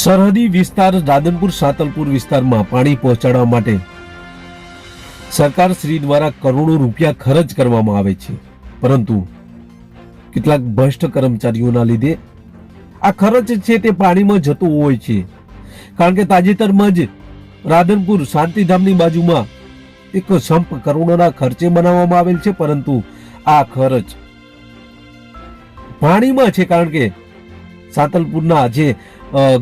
સરહદી વિસ્તાર રાધનપુર સાતલપુર વિસ્તારમાં પાણી પહોંચાડવા માટે સરકાર શ્રી દ્વારા કરોડો રૂપિયા ખર્ચ કરવામાં આવે છે, પરંતુ કેટલાક ભ્રષ્ટ કર્મચારીઓના લીધે આ ખર્ચ છે તે પાણીમાં જતો હોય છે. કારણ કે તાજેતરમાં જ રાધનપુર શાંતિધામની બાજુમાં એક સંપ કરોડોના ખર્ચે બનાવવામાં આવેલ છે, પરંતુ આ ખર્ચ પાણીમાં છે. કારણ કે સાતલપુરના જે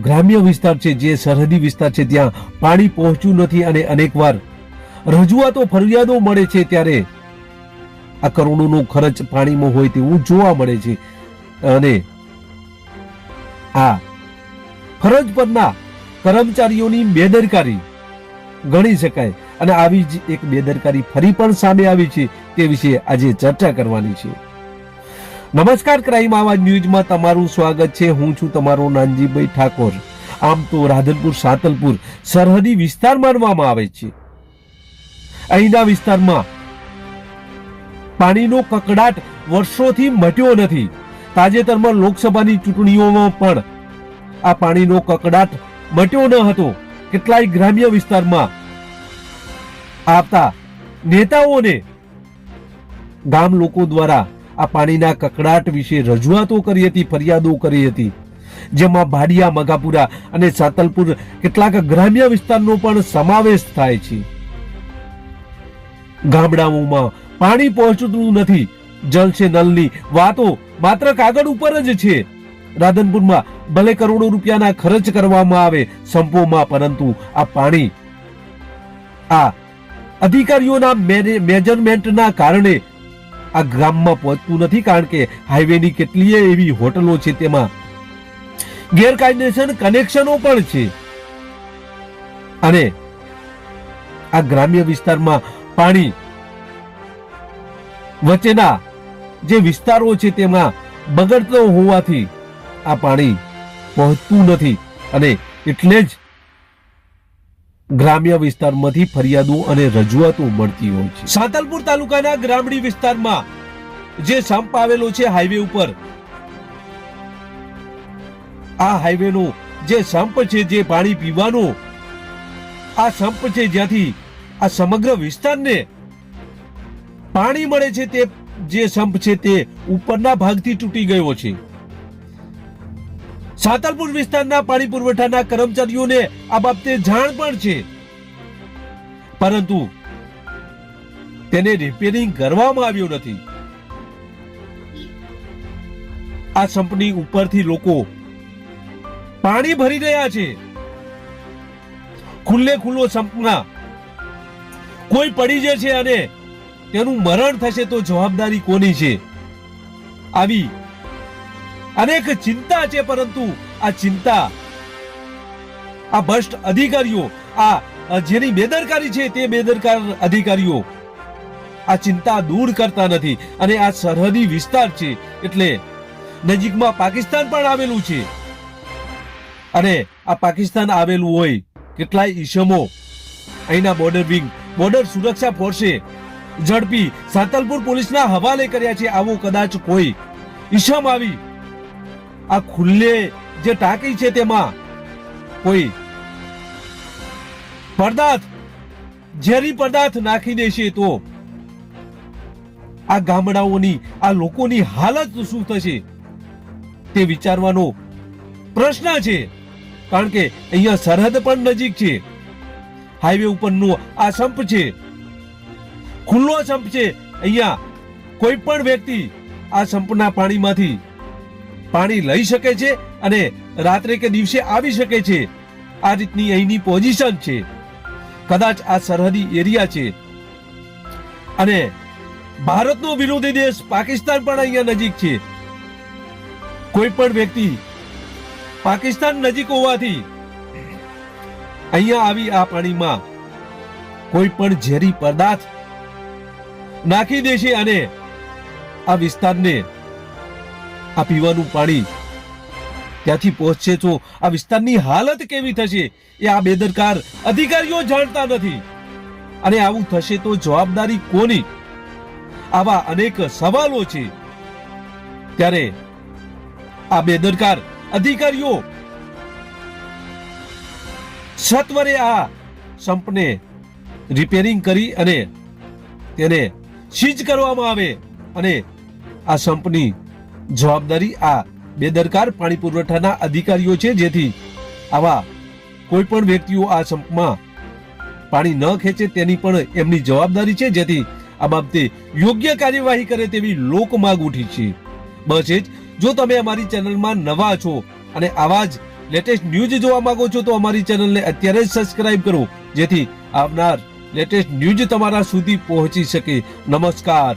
ગ્રામ્ય વિસ્તાર છે, જે સરહદી વિસ્તાર છે, ત્યાં પાણી પહોંચ્યું નથી અને અનેકવાર રજૂઆતો ફરિયાદો મળે છે, ત્યારે આ કરોડોનો ખર્ચ પાણીમાં હોય તેવું જોવા મળે છે. અને આ ફરજ પરના કર્મચારીઓની બેદરકારી ગણી શકાય. અને આવી જ એક બેદરકારી ફરી પણ સામે આવી છે, તે વિશે આજે ચર્ચા કરવાની છે. નમસ્કાર, ક્રાઇમ આવાજ ન્યૂઝમાં તમારું સ્વાગત છે. હું છું તમારો નાનજીભાઈ ઠાકોર. આમ તો રાધનપુર સાતલપુર સરહદી વિસ્તાર માનવામાં આવે છે. અહીંના વિસ્તારમાં પાણીનો કકડાટ વર્ષોથી મટ્યો નથી. તાજેતરમાં લોકસભાની ચૂંટણીઓમાં પણ આ પાણીનો કકડાટ મટ્યો ન હતો. કેટલાય ગ્રામ્ય વિસ્તારમાં આવતા નેતાઓને ગામ લોકો દ્વારા આ પાણીના કકડાટ વિશે રજૂઆતો કરી હતી, ફરિયાદો કરી હતી, જેમાં ભાડિયા, મગાપુરા અને સાતલપુર કેટલાક ગ્રામ્ય વિસ્તારનો પણ સમાવેશ થાય છે. ગામડાઓમાં પાણી પહોંચતું નથી. જલ છે નલની વાતો માત્ર કાગળ ઉપર જ છે. રાધનપુરમાં ભલે કરોડો રૂપિયાના ખર્ચ કરવામાં આવે સંપોમાં, પરંતુ આ પાણી આ અધિકારીઓના મેજરમેન્ટના કારણે આ ગામમાં પહોંચતું નથી. કારણ કે હાઈવેની કેટલીય એવી હોટલો છે, તેમાં ગેરકાયદેસર કનેક્શનો પણ છે. અને આ ગ્રામ્ય વિસ્તારમાં પાણી વચ્ચેના જે વિસ્તારો છે તેમાં બગડતો હોવાથી આ પાણી પહોંચતું નથી. અને એટલે જ ગ્રામ્ય વિસ્તારમાંથી ફરિયાદો અને રજૂઆતો મળતી હોય છે. સાતલપુર તાલુકાના ગ્રામીણ વિસ્તારમાં જે સંપ આવેલો છે હાઈવે ઉપર, આ હાઈવેનો જે સંપ છે, જે પાણી પીવાનો આ સંપ છે, જ્યાંથી આ સમગ્ર વિસ્તારને પાણી મળે છે, તે જે સંપ છે તે ઉપરના ભાગથી તૂટી ગયો છે. સાતલપુર વિસ્તારના પાણી પુરવઠાના કર્મચારીઓને આ બાબતે જાણ પણ છે, પરંતુ તેને રિપેરિંગ કરવામાં આવ્યું નથી. આ સંપની ઉપરથી લોકો પાણી ભરી રહ્યા છે. ખુલ્લો સંપમાં કોઈ પડી જશે અને તેનું મરણ થશે તો જવાબદારી કોની છે? આવી અનેક ચિંતા છે, પરંતુ આ ચિંતા આ ભ્રષ્ટ અધિકારીઓ, આ જેની બેદરકારી છે તે બેદરકાર અધિકારીઓ આ ચિંતા દૂર કરતા નથી. અને આ સરહદી વિસ્તાર છે, એટલે નજીકમાં પાકિસ્તાન પણ આવેલું છે. અને આ પાકિસ્તાન આવેલું હોય, કેટલાય ઈસમો અહીંના બોર્ડર વિંગ, બોર્ડર સુરક્ષા ફોર્સે ઝડપી સાતલપુર પોલીસના હવાલે કર્યા છે. આવો કદાચ કોઈ ઈસમ આવી આ ખુલ્લે જે ટાંકી છે તેમાં કોઈ પદાર્થ, ઝેરી પદાર્થ નાખી દેશે તો આ ગામડાઓની, આ લોકોની હાલત શું થશે તે વિચારવાનો પ્રશ્ન છે. કારણ કે અહીંયા સરહદ પણ નજીક છે. હાઈવે ઉપરનો આ સંપ છે, ખુલ્લો સંપ છે. અહીંયા કોઈ પણ વ્યક્તિ આ સંપના પાણીમાંથી પાણી લઈ શકે છે અને રાત્રે કે દિવસે આવી શકે છે. આ રીતની અહીંની પોઝિશન છે. કદાચ આ સરહદી એરિયા છે અને ભારતનો વિરોધી દેશ પાકિસ્તાન પણ અહીંયા નજીક છે. કોઈ પણ વ્યક્તિ પાકિસ્તાન નજીક હોવાથી અહીંયા આવી આ પાણીમાં કોઈ પણ ઝેરી પદાર્થ નાખી દેશે અને આ વિસ્તારને આ પીવાનું પાણી ત્યાંથી પહોંચશે તો આ વિસ્તારની હાલત કેવી થશે એ આ બેદરકાર અધિકારીઓ જાણતા નથી. અને આવું થશે તો જવાબદારી કોની? આવા અનેક સવાલો છે. ત્યારે આ બેદરકાર અધિકારીઓ સત્વરે આ સંપને રિપેરિંગ કરી અને તેને સીઝ કરવામાં આવે અને આ સંપની જવાબદારી આ બેદરકાર પાણી પુરવઠાના અધિકારીઓ છે, જેથી આવા કોઈ પણ વ્યક્તિઓ આ સંપમાં પાણી ન ખેંચે તેની પણ એમની જવાબદારી છે, જેથી આ બાબતે યોગ્ય કાર્યવાહી કરે તેવી લોક માંગ ઉઠી છે. બસ એ જ. જો તમે અમારી ચેનલમાં નવા છો અને આવા જ લેટેસ્ટ ન્યૂઝ જોવા માંગો છો તો અમારી ચેનલને અત્યારે જ સબસ્ક્રાઇબ કરો, જેથી આવનાર લેટેસ્ટ ન્યૂઝ તમારા સુધી પહોંચી શકે. નમસ્કાર.